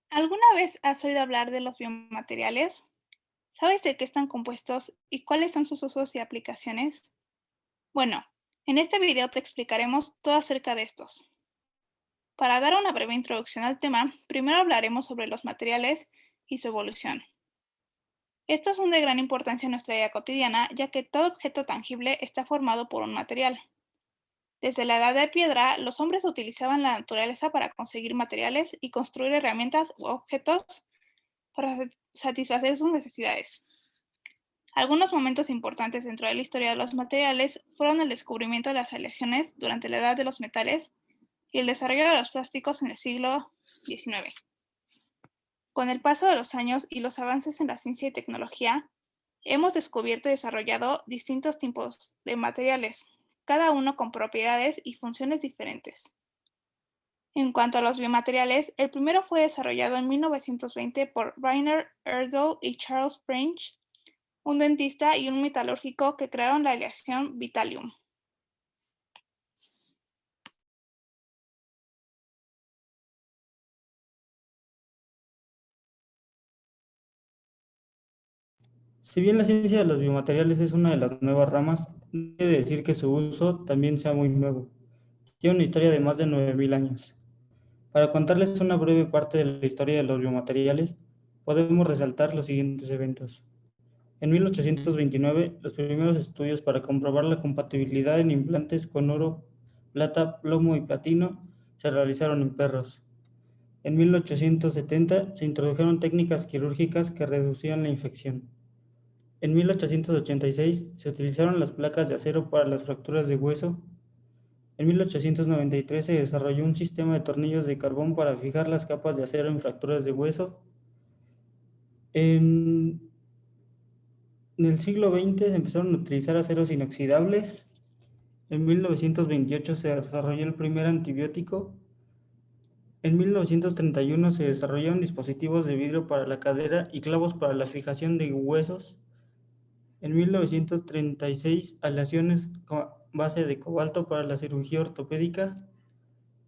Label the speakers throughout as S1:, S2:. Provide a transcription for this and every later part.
S1: ¿Alguna vez has oído hablar de los biomateriales? ¿Sabes de qué están compuestos y cuáles son sus usos y aplicaciones? Bueno, en este video te explicaremos todo acerca de estos. Para dar una breve introducción al tema, primero hablaremos sobre los materiales y su evolución. Estos son de gran importancia en nuestra vida cotidiana, ya que todo objeto tangible está formado por un material. Desde la edad de piedra, los hombres utilizaban la naturaleza para conseguir materiales y construir herramientas u objetos para satisfacer sus necesidades. Algunos momentos importantes dentro de la historia de los materiales fueron el descubrimiento de las aleaciones durante la Edad de los Metales y el desarrollo de los plásticos en el siglo XIX. Con el paso de los años y los avances en la ciencia y tecnología, hemos descubierto y desarrollado distintos tipos de materiales, cada uno con propiedades y funciones diferentes. En cuanto a los biomateriales, el primero fue desarrollado en 1920 por Rainer Erdel y Charles French, un dentista y un metalúrgico que crearon la aleación Vitalium.
S2: Si bien la ciencia de los biomateriales es una de las nuevas ramas, no quiere decir que su uso también sea muy nuevo. Tiene una historia de más de 9000 años. Para contarles una breve parte de la historia de los biomateriales, podemos resaltar los siguientes eventos. En 1829, los primeros estudios para comprobar la compatibilidad en implantes con oro, plata, plomo y platino se realizaron en perros. En 1870 se introdujeron técnicas quirúrgicas que reducían la infección. En 1886 se utilizaron las placas de acero para las fracturas de hueso. En 1893 se desarrolló un sistema de tornillos de carbón para fijar las capas de acero en fracturas de hueso. En el siglo XX se empezaron a utilizar aceros inoxidables. En 1928 se desarrolló el primer antibiótico. En 1931 se desarrollaron dispositivos de vidrio para la cadera y clavos para la fijación de huesos. En 1936, aleaciones con base de cobalto para la cirugía ortopédica.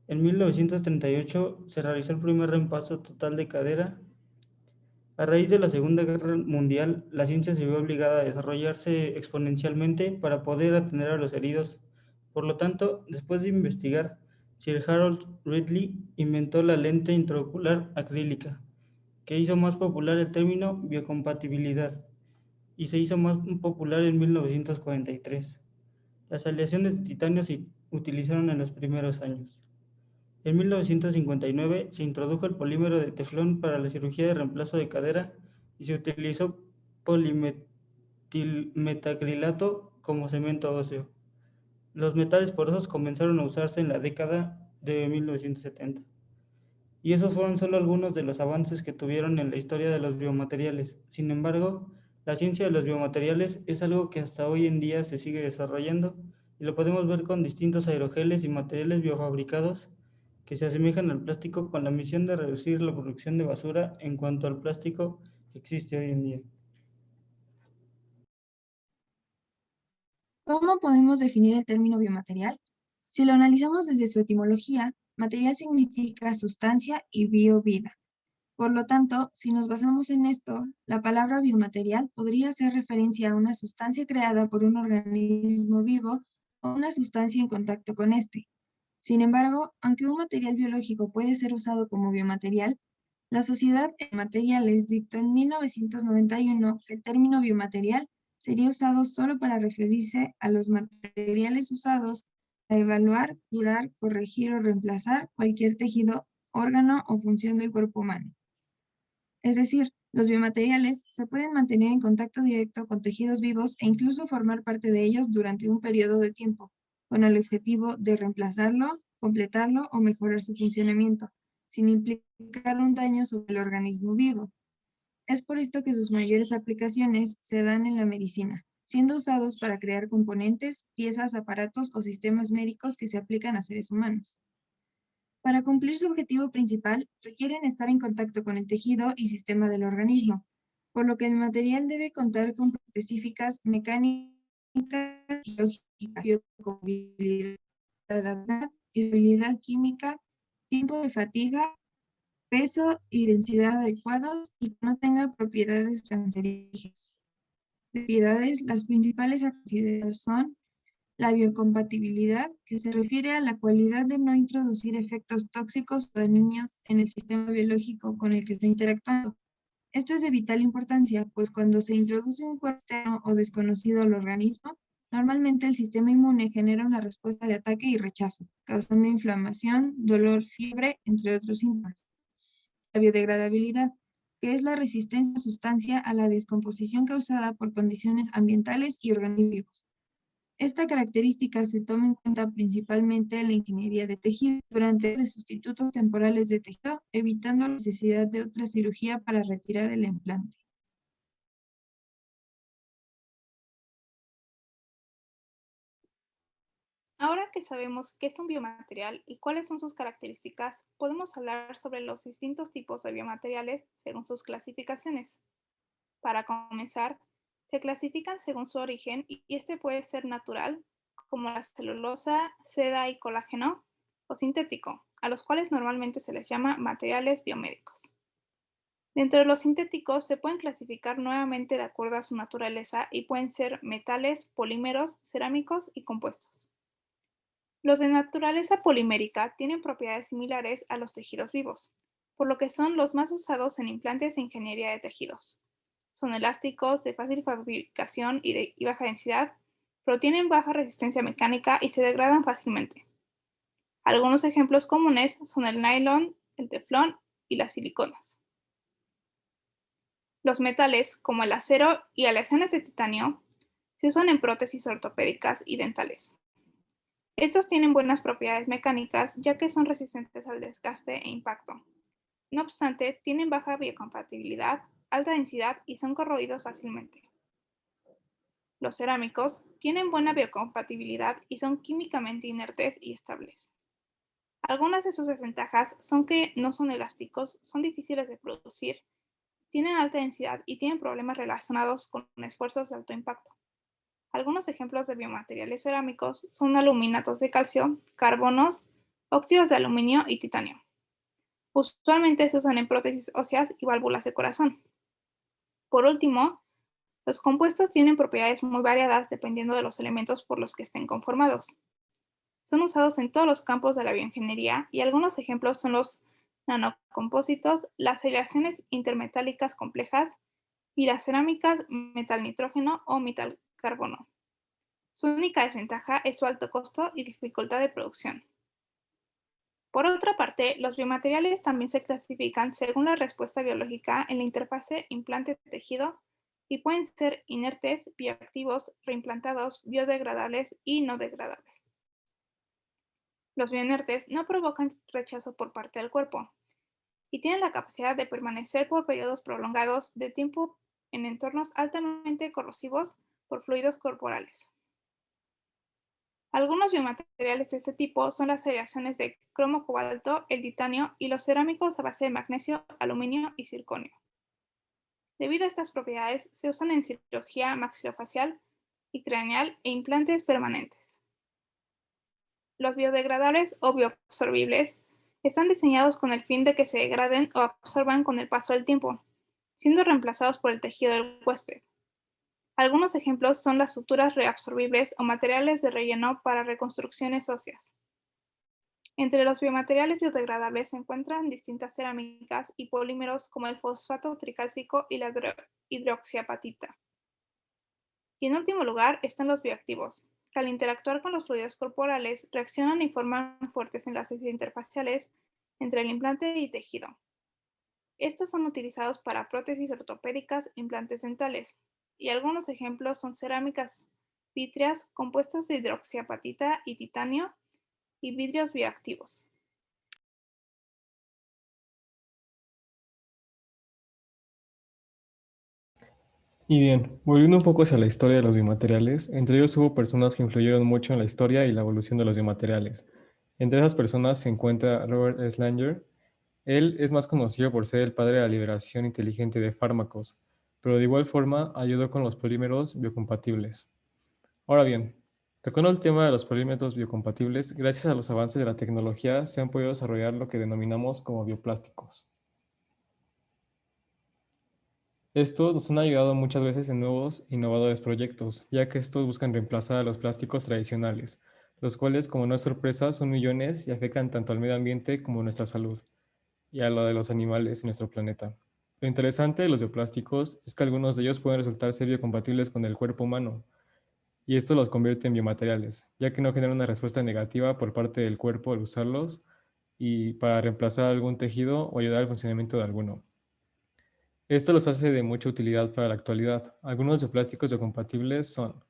S2: En 1938 se realizó el primer reemplazo total de cadera. A raíz de la Segunda Guerra Mundial, la ciencia se vio obligada a desarrollarse exponencialmente para poder atender a los heridos. Por lo tanto, después de investigar, Sir Harold Ridley inventó la lente intraocular acrílica, que hizo más popular el término biocompatibilidad y se hizo más popular en 1943. Las aleaciones de titanio se utilizaron en los primeros años. En 1959 se introdujo el polímero de teflón para la cirugía de reemplazo de cadera y se utilizó polimetilmetacrilato como cemento óseo. Los metales porosos comenzaron a usarse en la década de 1970. Y esos fueron solo algunos de los avances que tuvieron en la historia de los biomateriales. Sin embargo, la ciencia de los biomateriales es algo que hasta hoy en día se sigue desarrollando y lo podemos ver con distintos aerogeles y materiales biofabricados que se asemejan al plástico con la misión de reducir la producción de basura en cuanto al plástico que existe hoy en día.
S3: ¿Cómo podemos definir el término biomaterial? Si lo analizamos desde su etimología, material significa sustancia y bio vida. Por lo tanto, si nos basamos en esto, la palabra biomaterial podría hacer referencia a una sustancia creada por un organismo vivo o una sustancia en contacto con éste. Sin embargo, aunque un material biológico puede ser usado como biomaterial, la Sociedad de Materiales dictó en 1991 que el término biomaterial sería usado solo para referirse a los materiales usados para evaluar, curar, corregir o reemplazar cualquier tejido, órgano o función del cuerpo humano. Es decir, los biomateriales se pueden mantener en contacto directo con tejidos vivos e incluso formar parte de ellos durante un periodo de tiempo, con el objetivo de reemplazarlo, completarlo o mejorar su funcionamiento, sin implicar un daño sobre el organismo vivo. Es por esto que sus mayores aplicaciones se dan en la medicina, siendo usados para crear componentes, piezas, aparatos o sistemas médicos que se aplican a seres humanos. Para cumplir su objetivo principal, requieren estar en contacto con el tejido y sistema del organismo, por lo que el material debe contar con específicas mecánicas y lógicas, biocompatibilidad, adaptabilidad, estabilidad química, tiempo de fatiga peso y densidad adecuados y que no tenga propiedades cancerígenas. Las principales a considerar son la biocompatibilidad, que se refiere a la cualidad de no introducir efectos tóxicos o dañinos en el sistema biológico con el que está interactuando. Esto es de vital importancia, pues cuando se introduce un cuerpo externo o desconocido al organismo, normalmente el sistema inmune genera una respuesta de ataque y rechazo, causando inflamación, dolor, fiebre, entre otros síntomas. La biodegradabilidad, que es la resistencia a sustancia a la descomposición causada por condiciones ambientales y organismos vivos. Esta característica se toma en cuenta principalmente en la ingeniería de tejido durante los sustitutos temporales de tejido, evitando la necesidad de otra cirugía para retirar el implante.
S1: Ahora que sabemos qué es un biomaterial y cuáles son sus características, podemos hablar sobre los distintos tipos de biomateriales según sus clasificaciones. Para comenzar, se clasifican según su origen y este puede ser natural, como la celulosa, seda y colágeno, o sintético, a los cuales normalmente se les llama materiales biomédicos. Dentro de los sintéticos se pueden clasificar nuevamente de acuerdo a su naturaleza y pueden ser metales, polímeros, cerámicos y compuestos. Los de naturaleza polimérica tienen propiedades similares a los tejidos vivos, por lo que son los más usados en implantes e ingeniería de tejidos. Son elásticos, de fácil fabricación y baja densidad, pero tienen baja resistencia mecánica y se degradan fácilmente. Algunos ejemplos comunes son el nylon, el teflón y las siliconas. Los metales, como el acero y aleaciones de titanio, se usan en prótesis ortopédicas y dentales. Estos tienen buenas propiedades mecánicas ya que son resistentes al desgaste e impacto. No obstante, tienen baja biocompatibilidad, alta densidad y son corroídos fácilmente. Los cerámicos tienen buena biocompatibilidad y son químicamente inertes y estables. Algunas de sus desventajas son que no son elásticos, son difíciles de producir, tienen alta densidad y tienen problemas relacionados con esfuerzos de alto impacto. Algunos ejemplos de biomateriales cerámicos son aluminatos de calcio, carbonos, óxidos de aluminio y titanio. Usualmente se usan en prótesis óseas y válvulas de corazón. Por último, los compuestos tienen propiedades muy variadas dependiendo de los elementos por los que estén conformados. Son usados en todos los campos de la bioingeniería y algunos ejemplos son los nanocompósitos, las aleaciones intermetálicas complejas y las cerámicas metal-nitrógeno o metal-carbono. Su única desventaja es su alto costo y dificultad de producción. Por otra parte, los biomateriales también se clasifican según la respuesta biológica en la interfase implante-tejido y pueden ser inertes, bioactivos, reimplantados, biodegradables y no degradables. Los bioinertes no provocan rechazo por parte del cuerpo y tienen la capacidad de permanecer por periodos prolongados de tiempo en entornos altamente corrosivos por fluidos corporales. Algunos biomateriales de este tipo son las aleaciones de cromo-cobalto, el titanio y los cerámicos a base de magnesio, aluminio y circonio. Debido a estas propiedades, se usan en cirugía maxilofacial y craneal e implantes permanentes. Los biodegradables o bioabsorbibles están diseñados con el fin de que se degraden o absorban con el paso del tiempo, siendo reemplazados por el tejido del huésped. Algunos ejemplos son las suturas reabsorbibles o materiales de relleno para reconstrucciones óseas. Entre los biomateriales biodegradables se encuentran distintas cerámicas y polímeros como el fosfato tricálcico y la hidroxiapatita. Y en último lugar están los bioactivos, que al interactuar con los fluidos corporales reaccionan y forman fuertes enlaces interfaciales entre el implante y tejido. Estos son utilizados para prótesis ortopédicas e implantes dentales, y algunos ejemplos son cerámicas vítreas, compuestos de hidroxiapatita y titanio, y vidrios bioactivos.
S4: Y bien, volviendo un poco hacia la historia de los biomateriales, entre ellos hubo personas que influyeron mucho en la historia y la evolución de los biomateriales. Entre esas personas se encuentra Robert Slanger. Él es más conocido por ser el padre de la liberación inteligente de fármacos, pero de igual forma ayudó con los polímeros biocompatibles. Ahora bien, tocando el tema de los polímeros biocompatibles, gracias a los avances de la tecnología se han podido desarrollar lo que denominamos como bioplásticos. Estos nos han ayudado muchas veces en nuevos e innovadores proyectos, ya que estos buscan reemplazar a los plásticos tradicionales, los cuales, como no es sorpresa, son millones y afectan tanto al medio ambiente como a nuestra salud y a lo de los animales en nuestro planeta. Lo interesante de los bioplásticos es que algunos de ellos pueden resultar ser biocompatibles con el cuerpo humano, y esto los convierte en biomateriales, ya que no generan una respuesta negativa por parte del cuerpo al usarlos y para reemplazar algún tejido o ayudar al funcionamiento de alguno. Esto los hace de mucha utilidad para la actualidad. Algunos bioplásticos biocompatibles son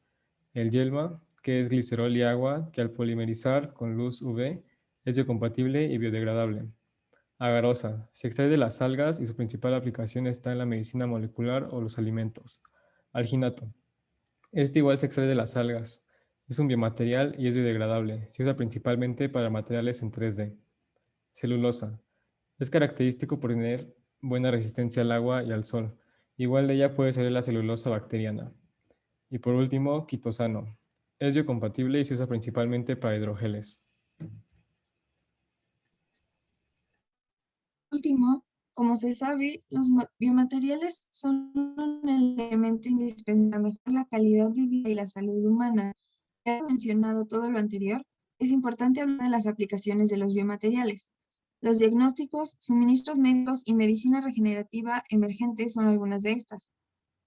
S4: el Yelma, que es glicerol y agua, que al polimerizar con luz UV es biocompatible y biodegradable. Agarosa, se extrae de las algas y su principal aplicación está en la medicina molecular o los alimentos. Alginato, este igual se extrae de las algas. Es un biomaterial y es biodegradable. Se usa principalmente para materiales en 3D. Celulosa. Es característico por tener buena resistencia al agua y al sol. Igual de ella puede salir la celulosa bacteriana. Y por último, quitosano. Es biocompatible y se usa principalmente para hidrogeles.
S3: Último, como se sabe, los biomateriales son un elemento indispensable para mejorar la calidad de vida y la salud humana. Ya he mencionado todo lo anterior, es importante hablar de las aplicaciones de los biomateriales. Los diagnósticos, suministros médicos y medicina regenerativa emergente son algunas de estas.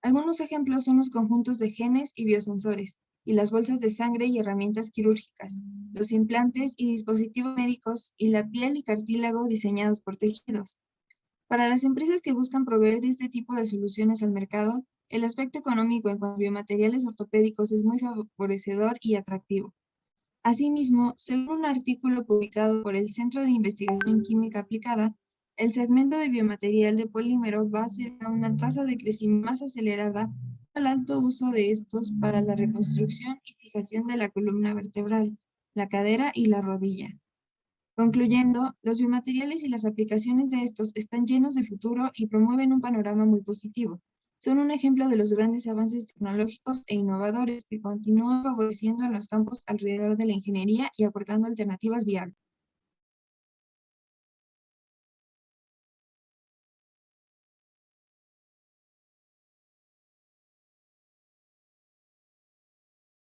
S3: Algunos ejemplos son los conjuntos de genes y biosensores, y las bolsas de sangre y herramientas quirúrgicas, los implantes y dispositivos médicos, y la piel y cartílago diseñados por tejidos. Para las empresas que buscan proveer de este tipo de soluciones al mercado, el aspecto económico en cuanto a biomateriales ortopédicos es muy favorecedor y atractivo. Asimismo, según un artículo publicado por el Centro de Investigación en Química Aplicada, el segmento de biomaterial de polímero va a una tasa de crecimiento más acelerada al alto uso de estos para la reconstrucción y fijación de la columna vertebral, la cadera y la rodilla. Concluyendo, los biomateriales y las aplicaciones de estos están llenos de futuro y promueven un panorama muy positivo. Son un ejemplo de los grandes avances tecnológicos e innovadores que continúan favoreciendo a los campos alrededor de la ingeniería y aportando alternativas viables.